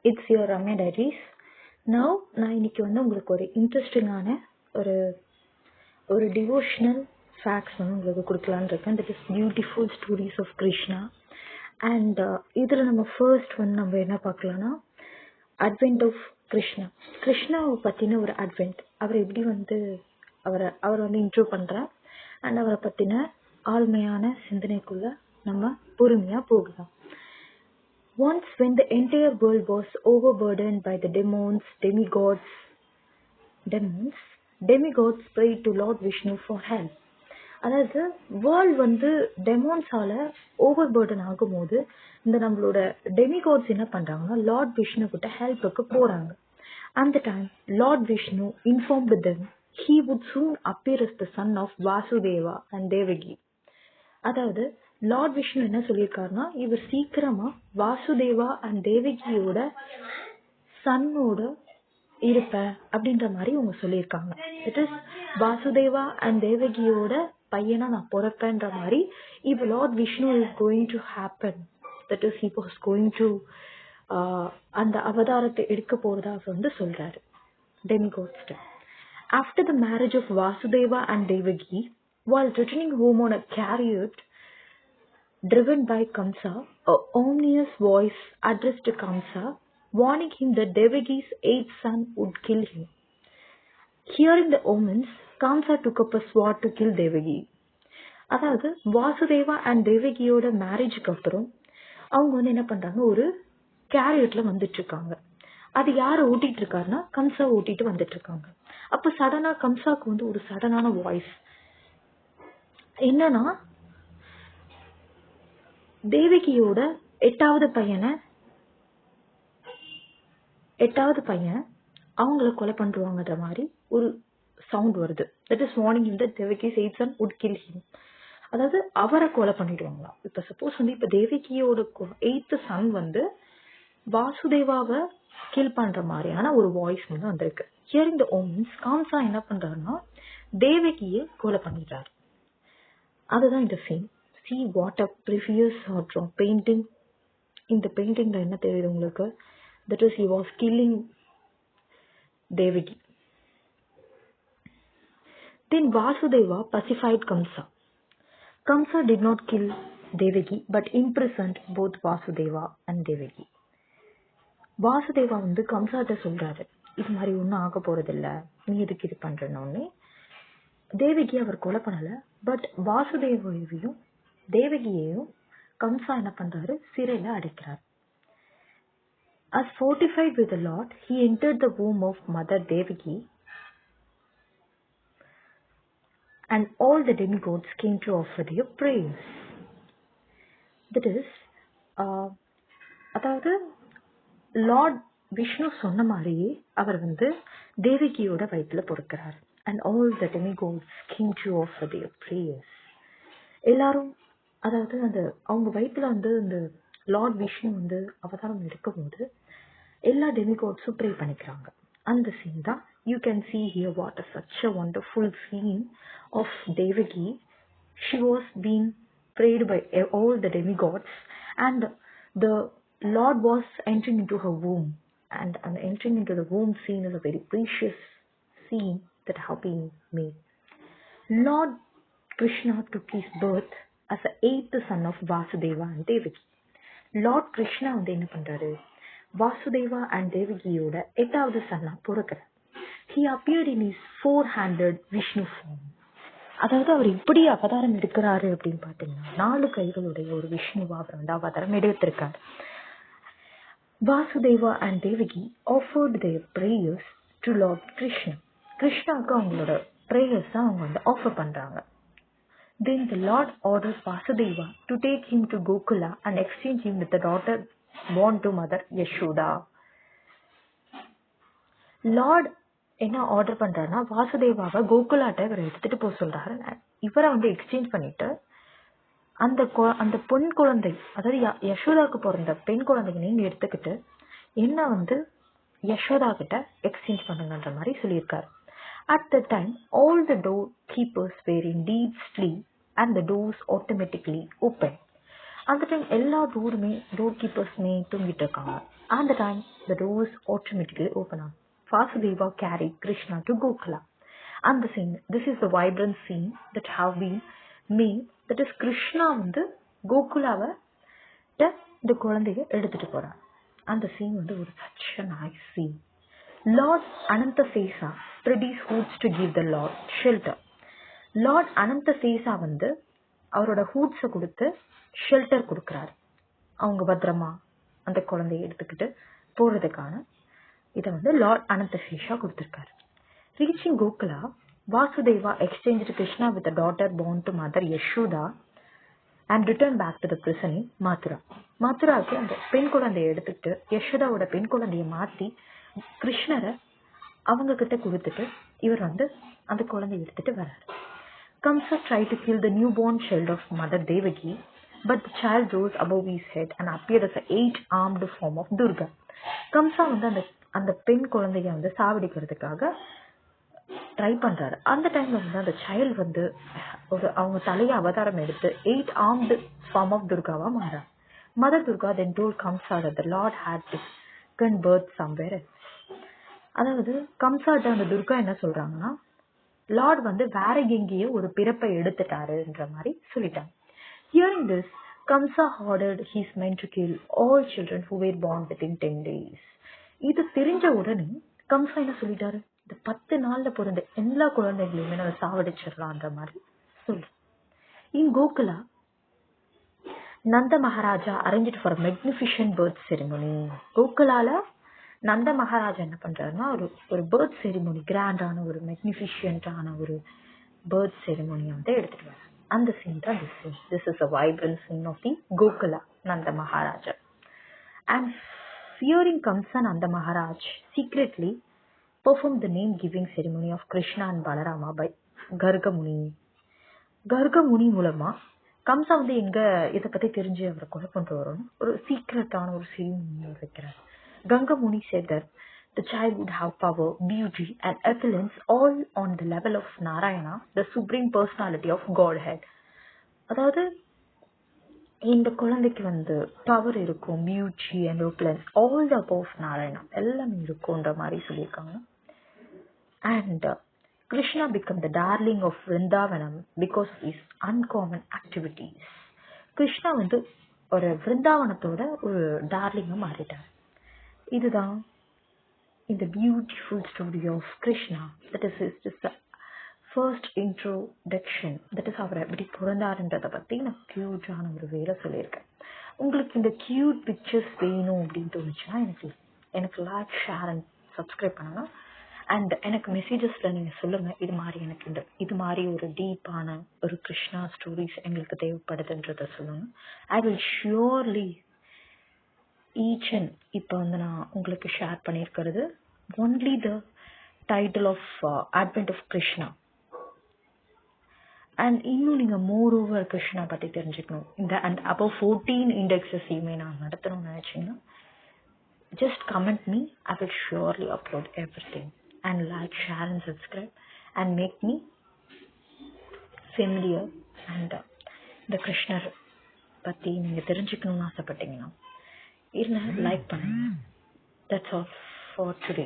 It's your Ramya diaries. Now நான் இன்னைக்கு உங்களுக்கு ஒரு இன்ட்ரெஸ்டிங்கான ஒரு ஒரு டிவோஷனல் ஃபேக்ட்ஸ் உங்களுக்கு கொடுக்கலான்னு இருக்கேன். That is beautiful stories of Krishna. And இதில் நம்ம ஃபர்ஸ்ட் நம்ம என்ன பார்க்கலாம்னா அட்வென்ட் ஆஃப் கிருஷ்ணா. கிருஷ்ணாவை பற்றின ஒரு அட்வென்ட், அவர் எப்படி அவர் இன்ட்ரோ பண்ணுறேன். அண்ட் அவரை பற்றின ஆழ்மையான சிந்தனைக்குள்ள நம்ம பொறுமையாக போகலாம். Once when the entire world was overburdened by the demigods prayed to Lord Vishnu for help. அதாவது வேர்ல்ட் டெமோன்ஸால ஓவர் பர்டன் ஆகும்போது இந்த நம்மளோட டெமிகாட்ஸ் என்ன பண்றாங்கன்னா லார்ட் விஷ்ணு கிட்ட ஹெல்ப்புக்கு போறாங்க. அந்த time Lord Vishnu informed them he would soon appear as the son of Vasudeva and Devaki. அதாவது லார்ட் விஷ்ணு என்ன சொல்லியிருக்காருன்னா இவர் சீக்கிரமா வாசுதேவா அண்ட் தேவகியோட சன்னோட இருப்ப அப்படின்ற மாதிரி இவங்க சொல்லியிருக்காங்க. இட் இஸ் வாசுதேவா அண்ட் தேவகியோட பையனா நான் பிறப்பேன்ற மாதிரி இப்ப Lord Vishnu is going to happen. That is he was going to அந்த அவதாரத்தை எடுக்க போறதா சொல்றாரு டெமிகாட்ஸ்ட. After the marriage of Vasudeva and Devaki, while returning home on a chariot driven by Kamsa, a ominous voice addressed Kamsa, warning him that Devaki's eighth son would kill him. Hearing the omens, Kamsa took up a sword to kill Devaki. அதாவது Vasudeva and தேவகியோட மேரேஜுக்கு அப்புறம் அவங்க என்ன பண்றாங்க, ஒரு கேரியட்ல வந்துட்டு இருக்காங்க. அது யார ஓட்டிட்டு இருக்காருன்னா கம்சா ஓட்டிட்டு வந்துட்டு இருக்காங்க. அப்ப சடனா கம்சாக்கு ஒரு சடனான வாய்ஸ் என்னன்னா தேவகியோட எட்டாவது பையன் அவங்கள கொலை பண்றாங்கன்ற மாதிரி ஒரு சவுண்ட் வருது. That is warning him that Devaki's eighth son would kill him. அதாவது அவரை கொலை பண்ணிடுவாங்களாம். இப்ப சப்போஸ் இப்ப தேவகியோட எய்த் சன் வாசுதேவாவை கில் பண்ற மாதிரியான ஒரு வாய்ஸ் வந்திருக்கு. ஹியரிங் தி ஓமன்ஸ், காம்சா என்ன பண்றாருன்னா தேவகியை கொலை பண்ணிடுறாரு. அதுதான் இந்த scene. See what a previous painting. இந்த பெயிண்டிங்ல என்ன தெரியுது உங்களுக்கு? That is he was killing Devaki. Then Vasudeva pacified Kamsa. Kamsa did not kill Devaki but imprisoned both Vasudeva and Devaki. Vasudeva கம்சாட்ட சொல்றாரு, இது மாதிரி ஒன்னும் ஆக போறதில்ல, நீ எதுக்கு இது பண்றன்னு. தேவகி அவர் கொலை பண்ணல, பட் வாசுதேவையும் தேவகியையும் கம்சா என்ன பண்றாரு, சிறையில அடைக்கிறார். As fortified with the Lord, he entered the womb of Mother Devaki and all the demigods came to offer their prayers. That is, அதாவது லார்ட் விஷ்ணு சொன்ன மாதிரியே அவர் தேவகியோட வயிற்றுல பொறுக்கிறார். And all the demigods came to offer their prayers. எல்லாரும் அதாவது அவங்க வயிற்றுல இந்த Lord Vishnu அவதாரம் எடுக்கும் போது எல்லா டெமிகாட்ஸும் ப்ரே பண்ணிக்கிறாங்க. அந்த சீன் தான் you can see here what a such a wonderful scene of Devaki. She was being prayed by all the demigods and the Lord was entering into her womb, and entering into the womb scene is a very precious scene that have been made. Lord Krishna took his birth as the eighth son of Vasudeva and Devaki. Lord Krishna என்ன பண்றாரு, Vasudeva and தேவகியோட எட்டாவது சன்னா பிறக்கிறார். He appeared in his four-handed Vishnu form. அதாவது அவர் இப்படி அவதாரம் எடுக்கிறாரு அப்படின்னு பாத்தீங்கன்னா 4 கைகளுடைய ஒரு விஷ்ணுவா அவர் அவதாரம் எடுத்திருக்காரு. Vasudeva and Devaki offered their prayers to Lord Krishna. கிருஷ்ணாவுக்கு அவங்களோட prayers அவங்க ஆஃபர் பண்றாங்க. Then the Lord ordered Vasudeva to take him to Gokula and exchange him with the daughter born to Mother Yashoda. Lord என்ன order பண்றாருன்னா வாசுதேவாவை கோகுலாட்ட இவரை எடுத்துட்டு போக சொல்றாரு. இவரை எக்ஸ்சேஞ்ச் பண்ணிட்டு அந்த பெண் குழந்தை, அதாவது யசோதாக்கு பிறந்த பெண் குழந்தைங்க நீங்க எடுத்துக்கிட்டு என்ன யசோதா கிட்ட எக்ஸ்சேஞ்ச் பண்ணுங்கன்ற மாதிரி சொல்லியிருக்காரு. At that time, all the door keepers were indeed asleep and the doors automatically opened. அந்த டைம் எல்லா டோர் கீப்பர்ஸுமே தூங்கிட்டு இருக்காங்க. அந்த time the doors automatically open up. Vasudeva carried Krishna to Gokula. And the scene, this is the vibrant scene that have been made, that is Krishna வந்து கோகுலாவை இந்த குழந்தைய எடுத்துட்டு போறார். அந்த சீன் வந்து ஒரு such a nice scene. Lord Ananthasesa spread hoods to give the Lord shelter. Lord Ananthasesa வந்து அவரோட ஹூட்ஸை கொடுத்து ஷெல்டர் கொடுக்குறாரு. அவங்க பத்திரமா அந்த குழந்தைய எடுத்துக்கிட்டு போறதுக்கான இதை வந்து லார்ட் அனந்தசேஷா கொடுத்திருக்காரு. Reaching Gokula, Vasudeva exchanged Krishna with a daughter born to mother Yashoda and returned back to the prison in Mathura. மதுராவுக்கு அந்த பெண் குழந்தைய எடுத்துக்கிட்டு யசோதாவோட பெண் குழந்தைய மாத்தி கிருஷ்ணரை அவங்க கிட்ட கொடுத்துட்டு இவர் வந்து அந்த குழந்தைய எடுத்துட்டு வர்றாரு. Kamsa tried to kill the newborn child of Mother Devaki, but the child rose above his head and appeared as an 8-armed form of Durga. கம்சா வந்து அந்த பெண் குழந்தைய வந்து சாவடிக்கிறதுக்காக ட்ரை பண்றாரு. அந்த டைம்ல வந்து அந்த சைல்டு வந்து அவங்க தலைய அவதாரம் எடுத்து 8-armed form of துர்காவா மாறாரு. Mother Durga then told Kamsa that the Lord had taken birth somewhere else. அதாவது கம்சாட்ட அந்த துர்கா என்ன சொல்றாங்கன்னா, லார்ட் வந்து வேற எங்கேயோ ஒரு பிறப்பை எடுத்துட்டாருன்ற மாதிரி சொல்லிட்டாங்க. Hearing this, Kamsa ordered his men to kill all children who were born within 10 days. இது தெரிஞ்ச உடனே கம்சா என்ன சொல்லிட்டாரு, இந்த 10 நாள்ல பிறந்த எல்லா குழந்தைகளையுமே நம்ம சாவடிச்சிடலான்ற மாதிரி சொல்லு. In Gokula, Nanda Maharaja arranged for a magnificent birth ceremony. கோகுலால நந்த மகாராஜா என்ன பண்றாருன்னா ஒரு பர்த் செரிமோனி, கிராண்டான ஒரு மெக்னிஃபிஷியன்டான ஒரு பர்த் செரிமோனியை வந்து எடுத்துட்டு வர. அந்த சீன் தான் this is a vibrant scene of the Gokula Nanda Maharaja. And fearing Kamsa, Nanda Maharaj secretly performed the name giving ceremony of Krishna and Balarama by Garga Muni. Garga Muni மூலமா கம்சா வந்து எங்க இதை பத்தி தெரிஞ்சு அவரை கொலை பண்ணிட்டு வரணும் ஒரு சீக்ரெட்டான ஒரு செரிமோனி வைக்கிறார். Ganga Muni said that the child would have power, beauty and excellence all on the level of Narayana, the supreme personality of Godhead. அதாவது இந்த குழந்தைக்கு வந்து பவர் இருக்கும், beauty and opulence, all the above Narayana எல்லாமே இருக்கும்ன்ற மாதிரி சொல்லியிருக்காங்க. And Krishna became the darling of Vrindavanam because of his uncommon activities. Krishna வந்து ஒரு விருந்தாவனத்தோட ஒரு டார்லிங்கா மாறிட்டார். இதுதான் இந்த beautiful story of Krishna. That is just first introduction. That is அவர் எப்படி பிறந்தாருன்றதை பற்றி நான் கியூட்டான ஒரு வேலை சொல்லியிருக்கேன். உங்களுக்கு இந்த கியூட் பிக்சர்ஸ் வேணும் அப்படின்னு தோணுச்சுன்னா எனக்கு லைக், ஷேர் அண்ட் சப்ஸ்கிரைப் பண்ணணும். அண்ட் எனக்கு மெசேஜஸில் நீங்கள் சொல்லுங்கள், இது மாதிரி ஒரு டீப்பான ஒரு கிருஷ்ணா ஸ்டோரிஸ் எங்களுக்கு தேவைப்படுதுன்றதை சொல்லுங்கள். I will surely each and இப்போ வந்து நான் உங்களுக்கு ஷேர் பண்ணியிருக்கிறது only the title of advent of Krishna. And இன்னும் நீங்கள் மோர் ஓவர் கிருஷ்ணா பற்றி தெரிஞ்சுக்கணும், இந்த அண்ட் above 14 இண்டெக்ஸஸையுமே நான் நடத்தணும்னு நினச்சிங்கன்னா just comment me. I will surely upload everything. And like, share and subscribe and make me familiar. And இந்த கிருஷ்ணர் பற்றி நீங்கள் தெரிஞ்சுக்கணும்னு ஆசைப்பட்டீங்கன்னா லைக் பண்ணுங்க. That's all for today.